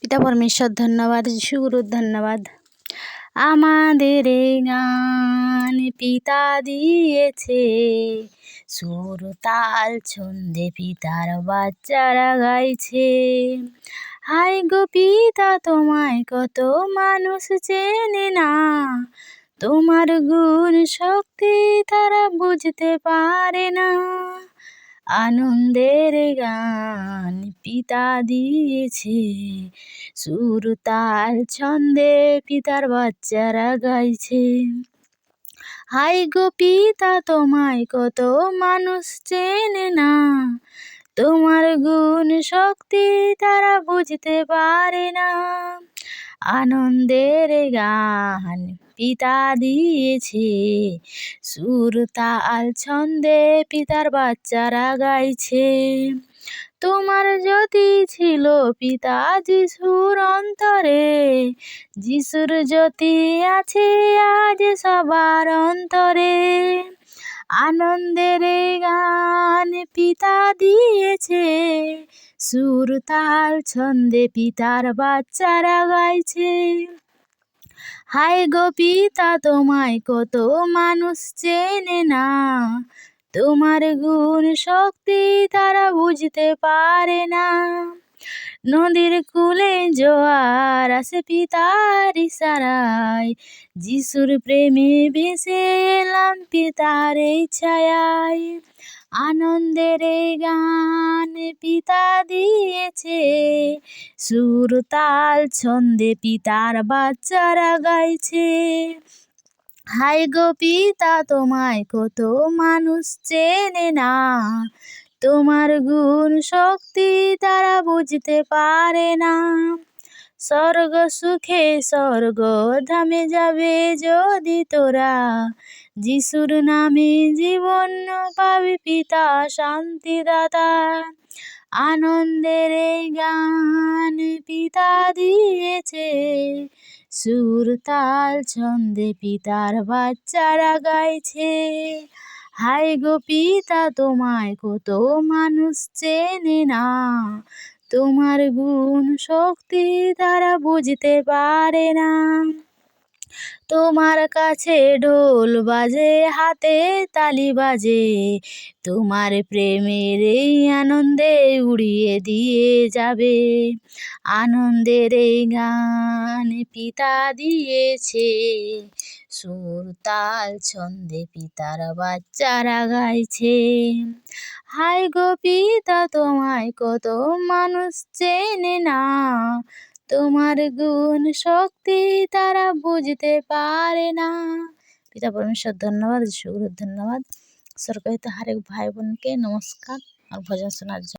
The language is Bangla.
পিতা পরমেশ্বর ধন্যবাদ, যিশুগুরুর ধন্যবাদ। আমাদের এই গান পিতা দিয়েছে, সুর তাল ছন্দে পিতার বাচ্চারা গাইছে। হাই গো পিতা, তোমায় কত মানুষ চেনে না, তোমার গুণ শক্তি তারা বুঝতে পারে না। আনন্দের গান পিতা দিয়েছে, সুর তাল ছন্দে পিতার বাচ্চারা গাইছে। হাই গো পিতা, তোমায় কত মানুষ চেনে না, তোমার গুণ শক্তি তারা বুঝতে পারে না। আনন্দের গান পিতা দিয়েছে, সুর তাল ছন্দে পিতার বাচ্চারা গাইছে। তোমার জ্যোতি ছিল পিতা যিশুর অন্তরে, যিশুর জ্যোতি আছে আজ সবার অন্তরে। আনন্দের গান পিতা দিয়েছে, সুর তাল ছন্দে পিতার বাচ্চারা গাইছে। হাই গো পিতা, তোমায় কত মানুষ চেনে না, তোমার গুণ শক্তি তারা বুঝতে পারে না। নদীর কূলে জোয়ার আসে পিতার ইশারায়, যিশুর প্রেমে ভেসে এলাম পিতার এই ছায়ায়। আনন্দের গান পিতা দিয়েছে, সুর তাল ছন্দে পিতার বাচ্চারা গাইছে। হাই গো পিতা, তোমায় কত মানুষ চেনে না, তোমার গুণ শক্তি তারা বুঝতে পারে না। স্বর্গ সুখে স্বর্গ ধামে যাবে যদি তোরা, যিশুর নামে জীবন পাবি পিতা শান্তিদাতা। আনন্দের গান পিতা দিয়েছে, সুর তাল ছন্দে পিতার বাচ্চারা গাইছে। হাই গো পিতা, তোমায় কত মানুষ চেনে না, তোমার গুণ শক্তি তারা বুঝতে পারে না। তোমার কাছে ঢোল বাজে, হাতে তালি বাজে, তোমার প্রেমের এই আনন্দে উড়িয়ে দিয়ে যাবে। আনন্দের গান পিতা দিয়েছে, সুর তাল ছন্দে পিতার বাচ্চারা গাইছে। হাই গো পিতা, তোমায় কত মানুষ চেনে না, তোমার গুণ শক্তি তারা বুঝতে পারে না। পিতা পরমেশ্বর ধন্যবাদ, যিশুগুরুর ধন্যবাদ। সরকারিতে হরেক ভাই বোনকে নমস্কার আর ভজন শোনার জন্য।